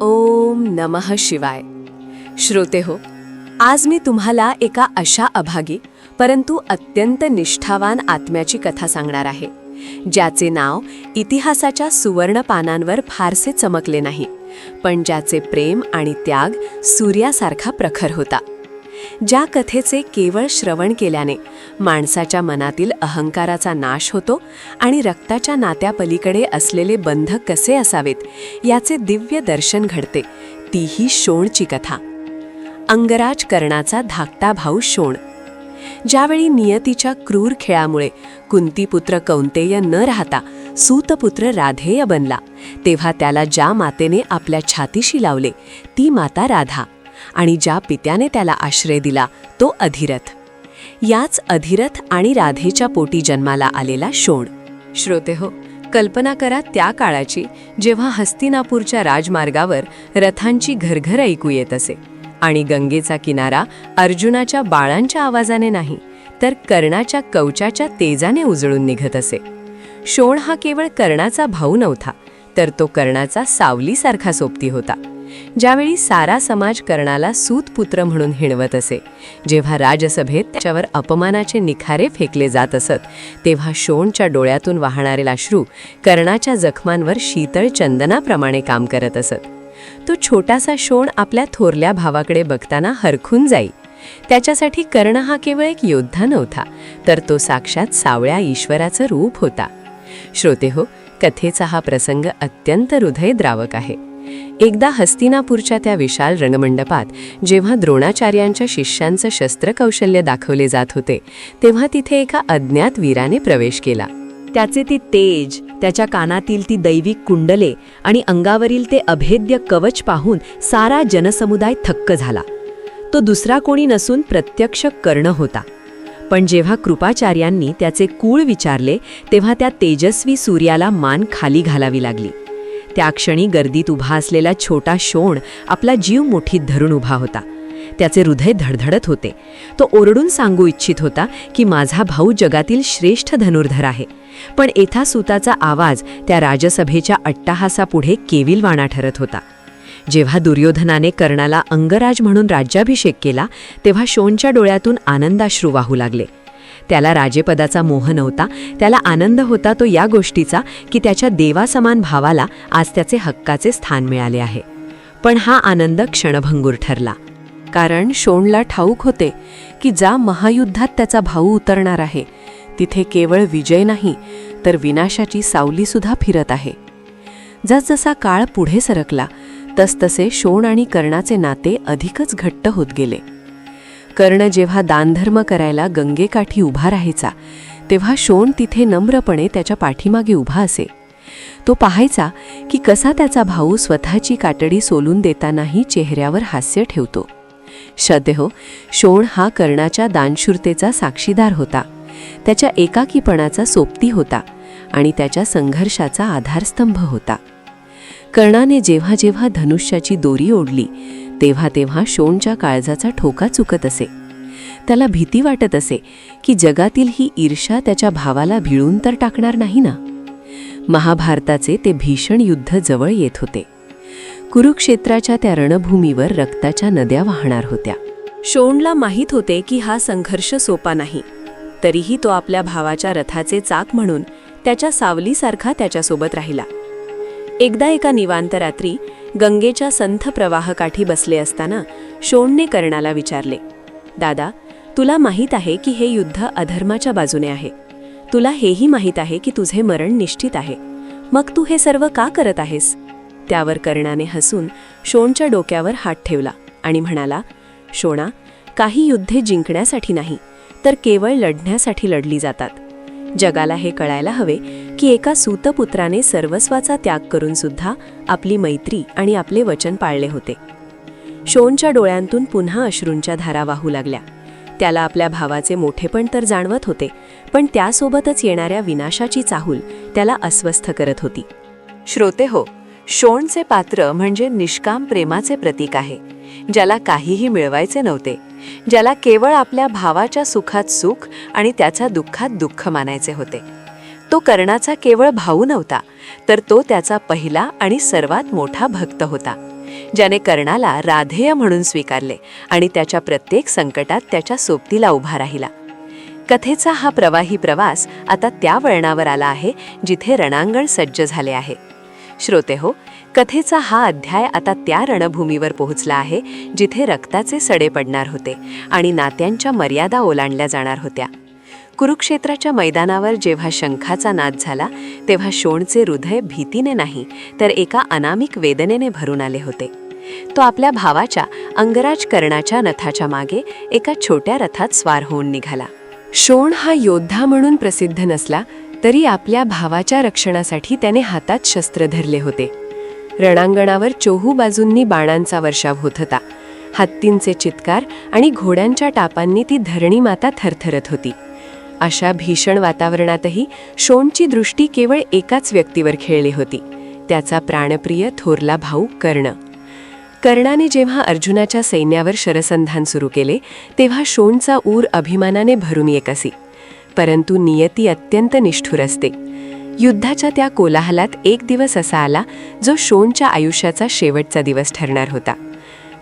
ओम नमः शिवाय. श्रोते हो, आज मी तुम्हाला एका अशा अभागी परंतु अत्यंत निष्ठावान आत्म्याची कथा सांगणार आहे, ज्याचे नाव इतिहासाच्या सुवर्ण पानांवर फारसे चमकले नाही, पण ज्याचे प्रेम आणि त्याग सूर्यासारखा प्रखर होता. ज्या कथेचे केवळ श्रवण केल्याने माणसाच्या मनातील अहंकाराचा नाश होतो आणि रक्ताच्या नात्यापलीकडे असलेले बंध कसे असावेत याचे दिव्य दर्शन घडते, तीही शोणची कथा. अंगराज कर्णाचा धाकटा भाऊ शोण. ज्यावेळी नियतीच्या क्रूर खेळामुळे कुंतीपुत्र कौंतेय न राहता सूतपुत्र राधेय बनला, तेव्हा त्याला ज्या मातेने आपल्या छातीशी लावले ती माता राधा, आणि ज्या पित्याने त्याला आश्रय दिला तो अधिरथ. याच अधिरथ आणि राधेच्या पोटी जन्माला आलेला शोण. श्रोते हो, कल्पना करा त्या काळाची, जेव्हा हस्तिनापूरच्या राजमार्गावर रथांची घरघर ऐकू येत असे आणि गंगेचा किनारा अर्जुनाच्या बाळांच्या आवाजाने नाही तर कर्णाच्या कवचाच्या तेजाने उजळून निघत असे. शोण हा केवळ कर्णाचा भाऊ नव्हता, तर तो कर्णाचा सावलीसारखा सोबती होता. ज्यावेळी सारा समाज कर्णाला सूतपुत्र म्हणून हिणवत असे, जेव्हा राजसभेत त्याच्यावर अपमानाचे निखारे फेकले जात असत, तेव्हा शोणच्या डोळ्यातून वाहणारे अश्रू कर्णाच्या जखमांवर शीतळ चंदनाप्रमाणे काम करत असत. तो छोटासा शोण आपल्या थोरल्या भावाकडे बघताना हरखून जाई. त्याच्यासाठी कर्ण हा केवळ एक योद्धा नव्हता, तर तो साक्षात सावळ्या ईश्वराचं रूप होता. श्रोते हो, कथेचा हा प्रसंग अत्यंत हृदयद्रावक आहे. एकदा हस्तिनापूरच्या त्या विशाल रंगमंडपात जेव्हा द्रोणाचार्यांच्या शिष्यांचं शस्त्रकौशल्य दाखवले जात होते, तेव्हा तिथे एका अज्ञात वीराने प्रवेश केला. त्याचे ती तेज, त्याच्या कानातील ती दैविक कुंडले आणि अंगावरील ते अभेद्य कवच पाहून सारा जनसमुदाय थक्क झाला. तो दुसरा कोणी नसून प्रत्यक्ष कर्ण होता. पण जेव्हा कृपाचार्यांनी त्याचे कुळ विचारले, तेव्हा त्या तेजस्वी सूर्याला मान खाली घालावी लागली. त्या क्षणी गर्दीत उभा असलेला छोटा शोण आपला जीव मुठीत धरून उभा होता. त्याचे हृदय धडधडत होते. तो ओरडून सांगू इच्छित होता की माझा भाऊ जगातील श्रेष्ठ धनुर्धर आहे, पण एथासुताचा आवाज त्या राजसभेच्या अट्टाहासापुढे केविलवाणा ठरत होता. जेव्हा दुर्योधनाने कर्णाला अंगराज म्हणून राज्याभिषेक केला, तेव्हा शोणच्या डोळ्यातून आनंदाश्रू वाहू लागले. त्याला राजेपदाचा मोह नव्हता, त्याला आनंद होता तो या गोष्टीचा की त्याच्या देवासमान भावाला आज त्याचे हक्काचे स्थान मिळाले आहे. पण हा आनंद क्षणभंगूर ठरला, कारण शोणला ठाऊक होते की ज्या महायुद्धात त्याचा भाऊ उतरणार आहे, तिथे केवळ विजय नाही तर विनाशाची सावलीसुद्धा फिरत आहे. जसजसा काळ पुढे सरकला तसतसे शोण आणि कर्णाचे नाते अधिकच घट्ट होत गेले. कर्ण जेव्हा दानधर्म करायला गंगेकाठी उभा राहायचा, तेव्हा शोण तिथे नम्रपणे त्याच्या पाठीमागे उभा असे. तो पाहायचा की कसा त्याचा भाऊ स्वतःची कातडी सोलून देतानाही चेहऱ्यावर हास्य ठेवतो. श्रद्धेहो, शोण हा कर्णाच्या दानशूरतेचा साक्षीदार होता, त्याच्या एकाकीपणाचा सोबती होता आणि त्याच्या संघर्षाचा आधारस्तंभ होता. कर्णाने जेव्हा जेव्हा धनुष्याची दोरी ओढली, तेव्हा तेव्हा शोणच्या काळजाचा ठोका चुकत असे. त्याला भीती वाटत असे की जगातील ही ईर्ष्या त्याच्या भावाला भिळून तर टाकणार नाही ना. महाभारताचे ते भीषण युद्ध जवळ येत होते. कुरुक्षेत्राच्या त्या रणभूमीवर रक्ताच्या नद्या वाहणार होत्या. शोणला माहीत होते की हा संघर्ष सोपा नाही, तरीही तो आपल्या भावाच्या रथाचे चाक म्हणून त्याच्या सावलीसारखा त्याच्यासोबत राहिला. एकदा एका निवांत रात्री गंगेच्या संथ प्रवाहकाठी बसले असताना शोणने कर्णाला विचारले, दादा, तुला माहीत आहे की हे युद्ध अधर्माच्या बाजूने आहे. तुला हेही माहीत आहे की तुझे मरण निश्चित आहे. मग तू हे सर्व का करत आहेस? त्यावर कर्णाने हसून शोणच्या डोक्यावर हात ठेवला आणि म्हणाला, शोणा, काही युद्धे जिंकण्यासाठी नाही तर केवळ लढण्यासाठी लढली जातात. जगाला हे कळायला हवे की एका सूतपुत्राने सर्वस्वाचा त्याग करून सुद्धा आपली मैत्री आणि आपले वचन पाळले होते. शोणच्या डोळ्यांतून पुन्हा अश्रूंच्या धारा वाहू लागल्या. त्याला आपल्या भावाचे मोठेपण तर जाणवत होते, पण त्यासोबतच येणाऱ्या विनाशाची चाहूल त्याला अस्वस्थ करत होती. श्रोते हो, शोणचे पात्र म्हणजे निष्काम प्रेमाचे प्रतीक आहे, ज्याला काहीही मिळवायचे नव्हते, ज्याला केवळ आपल्या भावाच्या सुखात सुख आणि त्याच्या दुःखात दुःख मानायचे होते. तो कर्णाचा केवळ भाऊ नव्हता, तर तो त्याचा पहिला आणि सर्वात मोठा भक्त होता, ज्याने कर्णाला राधेय म्हणून स्वीकारले आणि त्याच्या प्रत्येक संकटात त्याच्या सोबतीला उभा राहिला. कथेचा हा प्रवाही प्रवास आता त्या वळणावर आला आहे जिथे रणांगण सज्ज झाले आहे. श्रोतेहो, कथेचा हा अध्याय आता त्या रणभूमीवर पोहोचला आहे जिथे रक्ताचे सडे पडणार होते आणि नात्यांच्या मर्यादा ओलांडल्या जाणार होत्या. कुरुक्षेत्राच्या मैदानावर जेव्हा शंखाचा नाद झाला, तेव्हा शोणचे हृदय भीतीने नाही तर एका अनामिक वेदनेने भरून आले होते. तो आपल्या भावाच्या अंगराज कर्णाच्या नथाच्या मागे एका छोट्या रथात स्वार होऊन निघाला. शोण हा योद्धा म्हणून प्रसिद्ध नसला तरी आपल्या भावाच्या रक्षणासाठी त्याने हातात शस्त्र धरले होते. रणांगणावर चोहू बाजूंनी बाणांचा वर्षाव होत होता. हत्तींचे चित्कार आणि घोड्यांच्या टापांनी ती धरणी माता थरथरत होती. अशा भीषण वातावरणातही शोणची दृष्टी केवळ एकाच व्यक्तीवर खेळली होती, त्याचा प्राणप्रिय थोरला भाऊ कर्ण. कर्णाने जेव्हा अर्जुनाच्या सैन्यावर शरसंधान सुरू केले तेव्हा शोणचा ऊर अभिमानाने भरून येत असे. परंतु नियती अत्यंत निष्ठुर असते. युद्धाच्या त्या कोलाहलात एक दिवस असा आला जो शोणच्या आयुष्याचा शेवटचा दिवस ठरणार होता.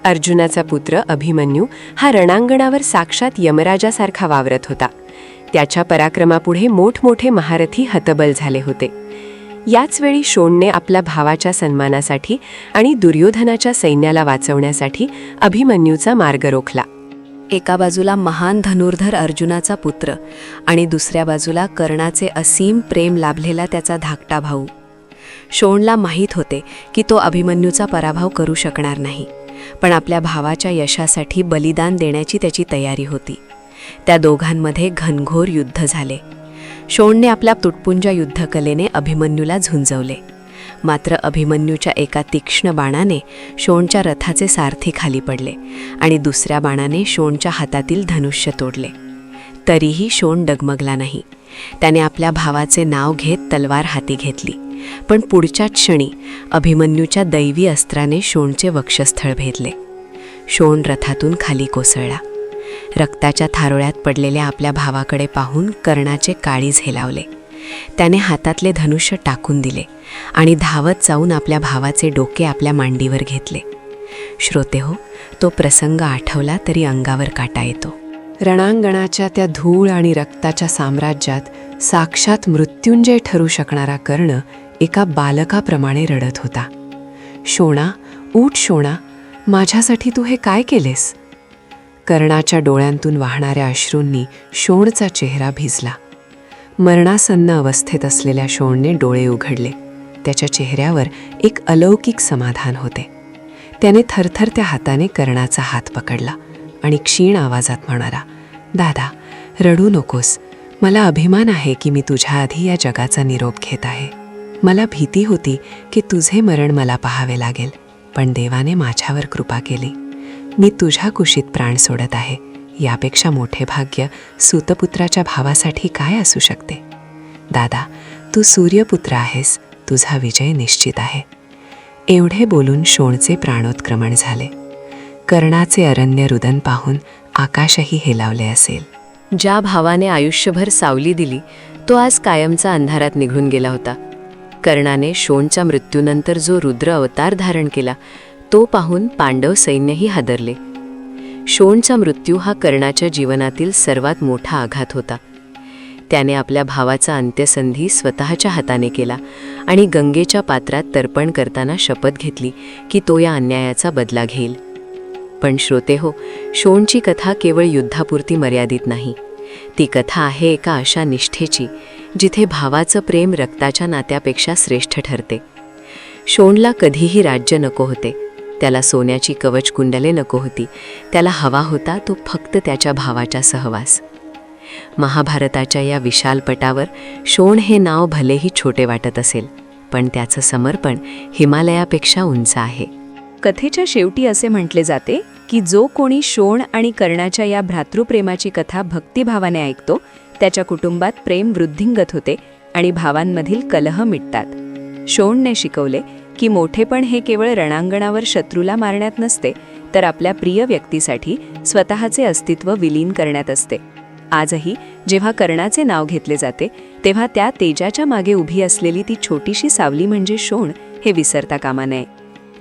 अर्जुनाचा पुत्र अभिमन्यू हा रणांगणावर साक्षात यमराजासारखा वावरत होता. त्याच्या पराक्रमापुढे मोठमोठे महारथी हतबल झाले होते. याच वेळी शोणने आपल्या भावाच्या सन्मानासाठी आणि दुर्योधनाच्या सैन्याला वाचवण्यासाठी अभिमन्यूचा मार्ग रोखला. एका बाजूला महान धनुर्धर अर्जुनाचा पुत्र आणि दुसऱ्या बाजूला कर्णाचे असीम प्रेम लाभलेला त्याचा धाकटा भाऊ. शोणला माहीत होते की तो अभिमन्यूचा पराभव करू शकणार नाही, पण आपल्या भावाच्या यशासाठी बलिदान देण्याची त्याची तयारी होती. त्या दोघांमध्ये घनघोर युद्ध झाले. शोणने आपल्या तुटपुंज युद्धकलेने अभिमन्यूला झुंजवले. मात्र अभिमन्यूच्या एका तीक्ष्ण बाणाने शोणच्या रथाचे सारथी खाली पडले आणि दुसऱ्या बाणाने शोणच्या हातातील धनुष्य तोडले. तरीही शोण डगमगला नाही. त्याने आपल्या भावाचे नाव घेत तलवार हाती घेतली, पण पुढच्याच क्षणी अभिमन्यूच्या दैवी अस्त्राने शोणचे वक्षस्थळ भेदले. शोण रथातून खाली कोसळला. रक्ताच्या थारोळ्यात पडलेल्या आपल्या भावाकडे पाहून कर्णाचे काळीज हेलावले. त्याने हातातले धनुष्य टाकून दिले आणि धावत जाऊन आपल्या भावाचे डोके आपल्या मांडीवर घेतले. श्रोतेहो, तो प्रसंग आठवला तरी अंगावर काटा येतो. रणांगणाच्या त्या धूळ आणि रक्ताच्या साम्राज्यात साक्षात मृत्युंजय ठरू शकणारा कर्ण एका बालकाप्रमाणे रडत होता. शोणा, उठ शोणा, माझ्यासाठी तू हे काय केलेस? कर्णाच्या डोळ्यांतून वाहणाऱ्या अश्रूंनी शोणचा चेहरा भिजला. मरणासन्न अवस्थेत असलेल्या शोणने डोळे उघडले. त्याच्या चेहऱ्यावर एक अलौकिक समाधान होते. त्याने थरथरत्या हाताने कर्णाचा हात पकडला आणि क्षीण आवाजात म्हणाला, दादा, रडू नकोस. मला अभिमान आहे की मी तुझ्या आधी या जगाचा निरोप घेत आहे. मला भीती होती की तुझे मरण मला पाहावे लागेल, पण देवाने माझ्यावर कृपा केली. मी तुझ्या कुशीत प्राण सोडत आहे. यापेक्षा मोठे भाग्य सूतपुत्राच्या भावासाठी काय असू शकते? दादा, तू सूर्यपुत्र आहेस. तुझा विजय निश्चित आहे. एवढे बोलून शोणचे प्राणोत्क्रमण झाले. कर्णाचे अरण्य रुदन पाहून आकाशही हेलावले असेल. ज्या भावाने आयुष्यभर सावली दिली तो आज कायमचा अंधारात निघून गेला होता. कर्णाने शोणच्या मृत्यूनंतर जो रुद्र अवतार धारण केला तो पाहून पांडव सैन्यही हादरले. शोणचा मृत्यू हा कर्णाच्या जीवनातील सर्वात मोठा आघात होता. त्याने आपल्या भावाचा अंत्यसंधी स्वतःच्या हाताने केला आणि गंगेच्या पात्रात तर्पण करताना शपथ घेतली की तो या अन्यायाचा बदला घेईल. पण श्रोतेहो, शोणची कथा केवळ युद्धापुरती मर्यादित नाही. ती कथा आहे एका अशा निष्ठेची जिथे भावाचं प्रेम रक्ताच्या नात्यापेक्षा श्रेष्ठ ठरते. शोणला कधीही राज्य नको होते. त्याला सोन्याची कवच कुंडले नको होती. त्याला हवा होता तो फक्त त्याच्या भावाचा सहवास. महाभारताच्या या विशाल पटावर शोण हे नाव भलेही छोटे वाटत असेल, पण त्याचं समर्पण हिमालयापेक्षा उंच आहे. कथेच्या शेवटी असे म्हटले जाते की जो कोणी शोण आणि कर्णाच्या या भ्रातृप्रेमाची कथा भक्तिभावाने ऐकतो त्याच्या कुटुंबात प्रेम वृद्धिंगत होते आणि भावांमधील कलह मिटतात. शोणने शिकवले की मोठेपण हे केवळ रणांगणावर शत्रूला मारण्यात नसते, तर आपल्या प्रिय व्यक्तीसाठी स्वतःचे अस्तित्व विलीन करण्यात असते. आजही जेव्हा कर्णाचे नाव घेतले जाते तेव्हा त्या तेजाच्या मागे उभी असलेली ती छोटीशी सावली म्हणजे शोण हे विसरता कामा नये.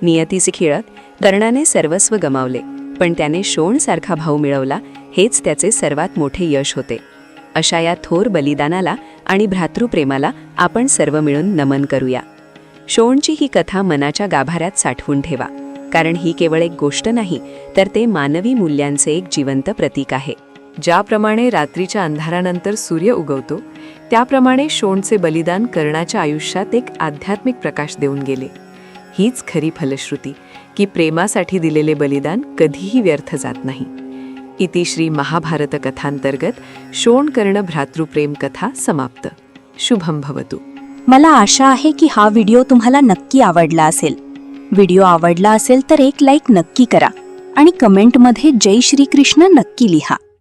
नियतीशी खेळत कर्णाने सर्वस्व गमावले, पण त्याने शोणसारखा भाऊ मिळवला, हेच त्याचे सर्वात मोठे यश होते. अशा या थोर बलिदानाला आणि भ्रातृप्रेमाला आपण सर्व मिळून नमन करूया. शोणची ही कथा मनाच्या गाभाऱ्यात साठवून ठेवा, कारण ही केवळ एक गोष्ट नाही, तर ते मानवी मूल्यांचे एक जिवंत प्रतीक आहे. ज्याप्रमाणे रात्रीच्या अंधारानंतर सूर्य उगवतो, त्याप्रमाणे शोणचे बलिदान कर्णाच्या आयुष्यात एक आध्यात्मिक प्रकाश देऊन गेले. हीच खरी फलश्रुती की प्रेमासाठी दिलेले बलिदान कधीही व्यर्थ जात नाही. इति श्री महाभारत कथांतर्गत शोण कर्ण भ्रातृप्रेम कथा समाप्त. शुभम भवतु. मला आशा आहे की हा व्हिडिओ तुम्हाला नक्की आवडला असेल. व्हिडिओ आवडला असेल तर एक लाईक नक्की करा आणि कमेंटमध्ये जय श्री कृष्ण नक्की लिहा.